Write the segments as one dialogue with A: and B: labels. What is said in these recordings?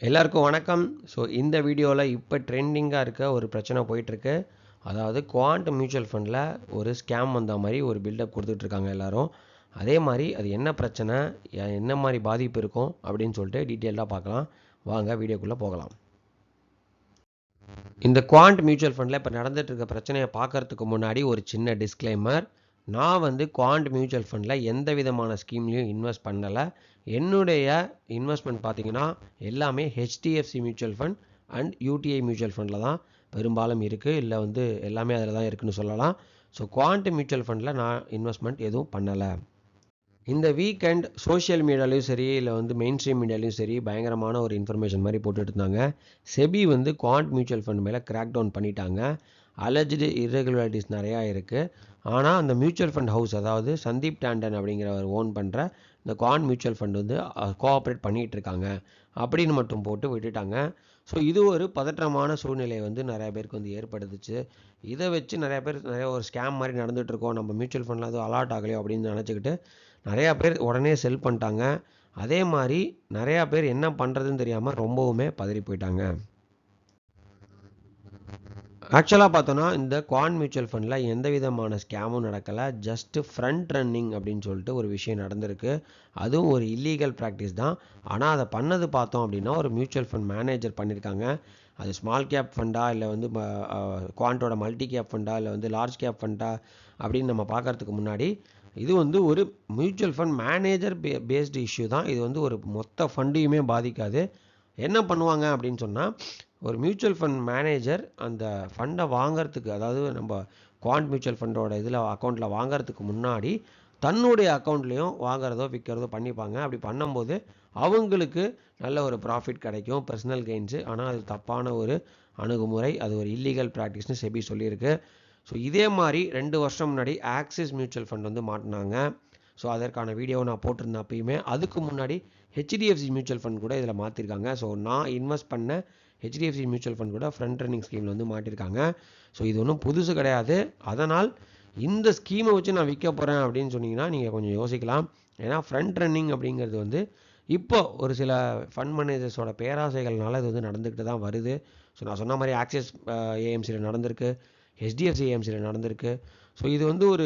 A: எல்லாருக்கும் வணக்கம். ஸோ இந்த வீடியோவில் இப்போ ட்ரெண்டிங்காக இருக்க ஒரு பிரச்சனை போயிட்டுருக்கு. அதாவது குவாண்ட் மியூச்சுவல் ஃபண்டில் ஒரு ஸ்கேம் வந்த மாதிரி ஒரு பில்டப் கொடுத்துட்ருக்காங்க எல்லாரும். அதே மாதிரி அது என்ன பிரச்சனை, என்ன மாதிரி பாதிப்பு இருக்கும் அப்படின்னு சொல்லிட்டு டீட்டெயில்டாக பார்க்கலாம். வாங்க வீடியோக்குள்ளே போகலாம். இந்த குவாண்ட் மியூச்சுவல் ஃபண்டில் இப்போ நடந்துட்டு இருக்க பிரச்சனையை பார்க்கறதுக்கு முன்னாடி ஒரு சின்ன டிஸ்க்ளைமர். நான் குவாண்ட் மியூச்சுவல் ஃபண்டில் எந்த விதமான ஸ்கீம்லையும் இன்வெஸ்ட் பண்ணலை. என்னுடைய இன்வெஸ்ட்மெண்ட் பார்த்தீங்கன்னா எல்லாமே HDFC mutual fund and UTI mutual ஃபண்டில் தான் பெரும்பாலும் இருக்குது. இல்லை எல்லாமே அதில் தான் இருக்குதுன்னு சொல்லலாம். ஸோ குவாண்ட் மியூச்சுவல் ஃபண்டில் நான் இன்வெஸ்ட்மெண்ட் எதுவும் பண்ணலை. இந்த வீக்கெண்ட் சோஷியல் மீடியாலையும் சரி, இல்லை மெயின் ஸ்ட்ரீம் மீடியாலையும் சரி, பயங்கரமான ஒரு இன்ஃபர்மேஷன் மாதிரி போட்டுட்டு இருந்தாங்க. செபி குவாண்ட் மியூச்சுவல் ஃபண்ட் மேலே கிராக் டவுன் பண்ணிட்டாங்க. அலெஜ்டு இர்ரெகுலாரிட்டிஸ் நிறையா இருக்குது. ஆனால் அந்த மியூச்சுவல் ஃபண்ட் ஹவுஸ், அதாவது சந்தீப் டாண்டன் அப்படிங்கிறவர் ஓன் பண்ணுற இந்த குவாண்ட் மியூச்சுவல் ஃபண்ட் கோஆப்ரேட் பண்ணிகிட்டு இருக்காங்க அப்படின்னு மட்டும் போட்டு விட்டுட்டாங்க. ஸோ இது ஒரு பதற்றமான சூழ்நிலை நிறைய பேருக்கு ஏற்படுத்துச்சு. இதை வச்சு நிறைய ஒரு ஸ்கேம் மாதிரி நடந்துகிட்ருக்கோம், நம்ம மியூச்சுவல் ஃபண்டில் அதுவும் அலாட் ஆகலையோ அப்படின்னு நினச்சிக்கிட்டு நிறையா பேர் உடனே செல் பண்ணிட்டாங்க. அதே மாதிரி நிறையா பேர் என்ன பண்ணுறதுன்னு தெரியாமல் ரொம்பவுமே பதறி போயிட்டாங்க. ஆக்சுவலாக பார்த்தோன்னா இந்த குவாண்ட் மியூச்சுவல் ஃபண்டில் எந்த விதமான ஸ்கேமும் நடக்கலை. ஜஸ்ட்டு ஃப்ரண்ட் ரன்னிங் அப்படின்னு சொல்லிட்டு ஒரு விஷயம் நடந்திருக்கு. அதுவும் ஒரு இல்லீகல் ப்ராக்டிஸ் தான். ஆனால் அதை பண்ணது பார்த்தோம் அப்படின்னா ஒரு மியூச்சுவல் ஃபண்ட் மேனேஜர் பண்ணியிருக்காங்க. அது ஸ்மால் கேப் ஃபண்டா, இல்லை குவாண்டோட மல்டி கேப் ஃபண்டா, இல்லை லார்ஜ் கேப் ஃபண்டா அப்படின்னு நம்ம பார்க்கறதுக்கு முன்னாடி இது ஒரு mutual fund manager based issue தான். இது ஒரு மொத்த ஃபண்டையுமே பாதிக்காது. என்ன பண்ணுவாங்க அப்படின்னு சொன்னால், ஒரு மியூச்சுவல் ஃபண்ட் மேனேஜர் அந்த ஃபண்டை வாங்கிறதுக்கு, அதாவது நம்ம குவாண்ட் மியூச்சுவல் ஃபண்டோட அக்கௌண்ட்டில் வாங்கிறதுக்கு முன்னாடி தன்னுடைய அக்கௌண்ட்லேயும் வாங்குறதோ விற்கிறதோ பண்ணிப்பாங்க. அப்படி பண்ணும்போது அவங்களுக்கு நல்ல ஒரு ப்ராஃபிட் கிடைக்கும், பர்சனல் கெயின்ஸு. ஆனால் அது தப்பான ஒரு அணுகுமுறை, அது ஒரு இல்லீகல் ப்ராக்டிஸ்னு செபி சொல்லியிருக்கு. ஸோ இதே மாதிரி 2 வருஷம் முன்னாடி ஆக்சிஸ் மியூச்சுவல் ஃபண்ட் மாட்டினாங்க. ஸோ அதற்கான வீடியோ நான் போட்டிருந்தேன் அப்பயுமே. அதுக்கு முன்னாடி ஹெச்டிஎஃப்சி மியூச்சுவல் ஃபண்ட் கூட இதில் மாற்றிருக்காங்க. ஸோ நான் இன்வெஸ்ட் பண்ண ஹெச்டிஎஃப்சி மியூச்சுவல் ஃபண்ட் கூட ஃப்ரண்ட் ரன்னிங் ஸ்கீமில் மாட்டிருக்காங்க. ஸோ இது ஒன்றும் புதுசு கிடையாது. அதனால் இந்த ஸ்கீமை வச்சு நான் விற்க போகிறேன் அப்படின்னு சொன்னீங்கன்னா நீங்கள் கொஞ்சம் யோசிக்கலாம். ஏன்னா ஃப்ரண்ட் ரன்னிங் அப்படிங்கிறது இப்போ ஒரு சில ஃபண்ட் மேனேஜர்ஸோட பேராசைகள்னால இது நடந்துக்கிட்டு தான் வருது. ஸோ நான் சொன்ன மாதிரி ஆக்சிஸ் ஏஎம்சியில் நடந்திருக்கு, ஹெச்டிஎஃப்சி ஏஎம்சியில் நடந்திருக்கு. ஸோ இது ஒரு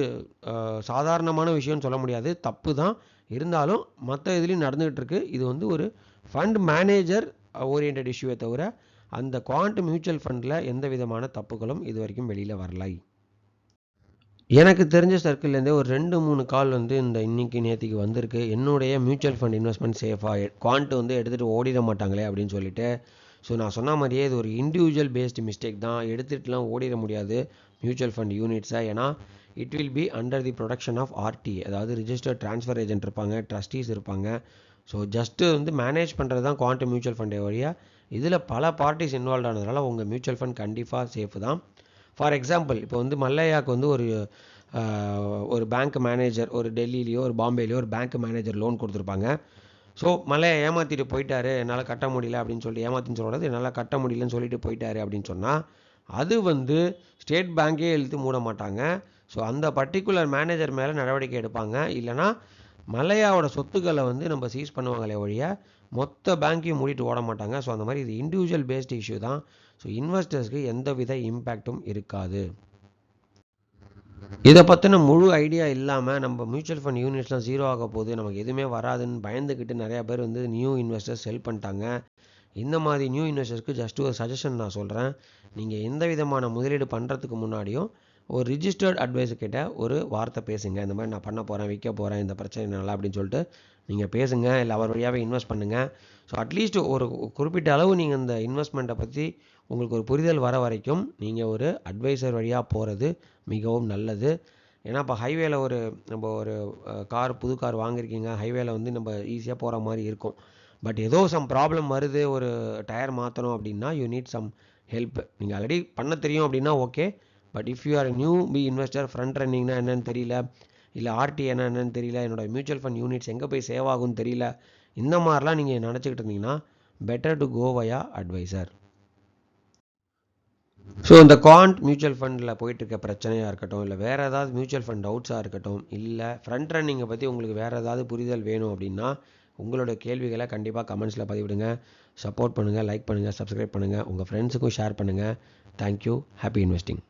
A: சாதாரணமான விஷயம்னு சொல்ல முடியாது, தப்பு தான். இருந்தாலும் மற்ற இதுலேயும் நடந்துகிட்டு இருக்கு. இது ஒரு ஃபண்ட் மேனேஜர் ஓரியன்ட் இஷ்யூவை தவிர அந்த குவாண்ட் மியூச்சுவல் ஃபண்டில் எந்த விதமான தப்புகளும் இது வரைக்கும் வெளியில் வரலை. எனக்கு தெரிஞ்ச சர்க்கிள்லேருந்தே ஒரு 2-3 கால் இந்த இன்னைக்கு நேற்றுக்கு வந்திருக்கு. என்னுடைய மியூச்சுவல் ஃபண்ட் இன்வெஸ்ட்மெண்ட் சேஃபாக குவாண்ட் எடுத்துகிட்டு ஓடிட மாட்டாங்களே அப்படின்னு சொல்லிட்டு. ஸோ நான் சொன்ன மாதிரியே இது ஒரு இண்டிவிஜுவல் பேஸ்டு மிஸ்டேக் தான். எடுத்துகிட்டுலாம் ஓடிட முடியாது மியூச்சுவல் ஃபண்ட் யூனிட்ஸை. ஏன்னா it will be under the production of RT, அதாவது ரிஜிஸ்டர்ட் ட்ரான்ஸ்ஃபர் ஏஜென்ட் இருப்பாங்க, ட்ரஸ்டீஸ் இருப்பாங்க. ஸோ ஜஸ்ட்டு மேனேஜ் பண்ணுறது தான் குவாண்ட் மியூச்சுவல் ஃபண்டே வழியாக. இதில் பல பார்ட்டிஸ் இன்வால்வ் ஆனதுனால உங்கள் மியூச்சுவல் ஃபண்ட் கண்டிப்பாக சேஃப் தான். ஃபார் எக்ஸாம்பிள் இப்போ மல்லையாவுக்கு ஒரு பேங்க் மேனேஜர், ஒரு டெல்லியிலையோ ஒரு பாம்பேலையோ ஒரு பேங்க் மேனேஜர் லோன் கொடுத்துருப்பாங்க. ஸோ மல்லையா ஏமாற்றிட்டு போயிட்டாரு, என்னால் கட்ட முடியல அப்படின்னு சொல்லிட்டு, ஏமாத்தின்னு சொல்கிறது என்னால் கட்ட முடியலன்னு சொல்லிட்டு போயிட்டாரு அப்படின்னு சொன்னால் அது ஸ்டேட் பேங்கே இழுத்து மூட மாட்டாங்க. ஸோ அந்த பர்டிகுலர் மேனேஜர் மேலே நடவடிக்கை எடுப்பாங்க. இல்லைனா மல்லையாவோட சொத்துக்களை நம்ம சீஸ் பண்ணுவாங்களே ஒழிய மொத்த பேங்க்கையும் மூடிட்டு ஓட மாட்டாங்க. ஸோ அந்த மாதிரி இது இண்டிவிஜுவல் பேஸ்டு இஷ்யூ தான். ஸோ இன்வெஸ்டர்ஸ்க்கு எந்த வித இம்பேக்டும் இருக்காது. இதை பற்றின முழு ஐடியா இல்லாமல் நம்ம மியூச்சுவல் ஃபண்ட் யூனிட்ஸ்லாம் ஜீரோ ஆக போகுது, நமக்கு எதுவுமே வராதுன்னு பயந்துக்கிட்டு நிறையா பேர் நியூ இன்வெஸ்டர்ஸ் செல் பண்ணிட்டாங்க. இந்த மாதிரி நியூ இன்வெஸ்டர்ஸ்க்கு ஜஸ்ட் ஒரு சஜஷன் நான் சொல்கிறேன். நீங்கள் எந்த விதமான முதலீடு பண்ணுறதுக்கு முன்னாடியும் ஒரு ரிஜிஸ்டர்ட் அட்வைஸர்கிட்ட ஒரு வார்த்தை பேசுங்க. இந்த மாதிரி நான் பண்ண போகிறேன், விற்க போகிறேன், இந்த பிரச்சனை நல்லா அப்படின்னு சொல்லிட்டு நீங்கள் பேசுங்க. இல்லை அவர் வழியாகவே இன்வெஸ்ட் பண்ணுங்கள். ஸோ அட்லீஸ்ட் ஒரு குறிப்பிட்ட அளவு நீங்கள் இந்த இன்வெஸ்ட்மெண்ட்டை பற்றி உங்களுக்கு ஒரு புரிதல் வர வரைக்கும் நீங்கள் ஒரு அட்வைசர் வழியாக போகிறது மிகவும் நல்லது. ஏன்னா இப்போ ஹைவேல நம்ம ஒரு புது கார் வாங்கியிருக்கீங்க, ஹைவேல நம்ம ஈஸியாக போகிற மாதிரி இருக்கும். பட் ஏதோ சம் ப்ராப்ளம் வருது, ஒரு டயர் மாற்றணும் அப்படின்னா யூ நீட் சம் ஹெல்ப். நீங்கள் ஆல்ரெடி பண்ண தெரியும் அப்படின்னா okay. But if you are new investor, front ரன்னிங்னா என்னன்னு தெரியல, இல்லை ஆர்டி என்னன்னு தெரியல, என்னோட மியூச்சுவல் ஃபண்ட் யூனிட்ஸ் எங்கே போய் சேவ் ஆகும்னு தெரியல, இந்த மாதிரிலாம் நீங்கள் நினச்சிக்கிட்டு இருந்தீங்கன்னா better to go via advisor. So இந்த குவாண்ட் மியூச்சுவல் ஃபண்டில் போயிட்டு இருக்க பிரச்சனையாக இருக்கட்டும், இல்லை வேறு ஏதாவது மியூச்சுவல் ஃபண்ட் டவுட்ஸாக இருக்கட்டும், இல்லை ஃப்ரண்ட் ரன்னிங்கை பற்றி உங்களுக்கு வேறு ஏதாவது புரிதல் வேணும் அப்படின்னா உங்களோட கேள்விகளை கண்டிப்பாக கமெண்ட்ஸில் பதிவிடுங்க. சப்போர்ட் பண்ணுங்கள், லைக் பண்ணுங்கள், சப்ஸ்கிரைப் பண்ணுங்கள், உங்கள் ஃப்ரெண்ட்ஸுக்கும் ஷேர் பண்ணுங்கள். தேங்க்யூ. Happy investing.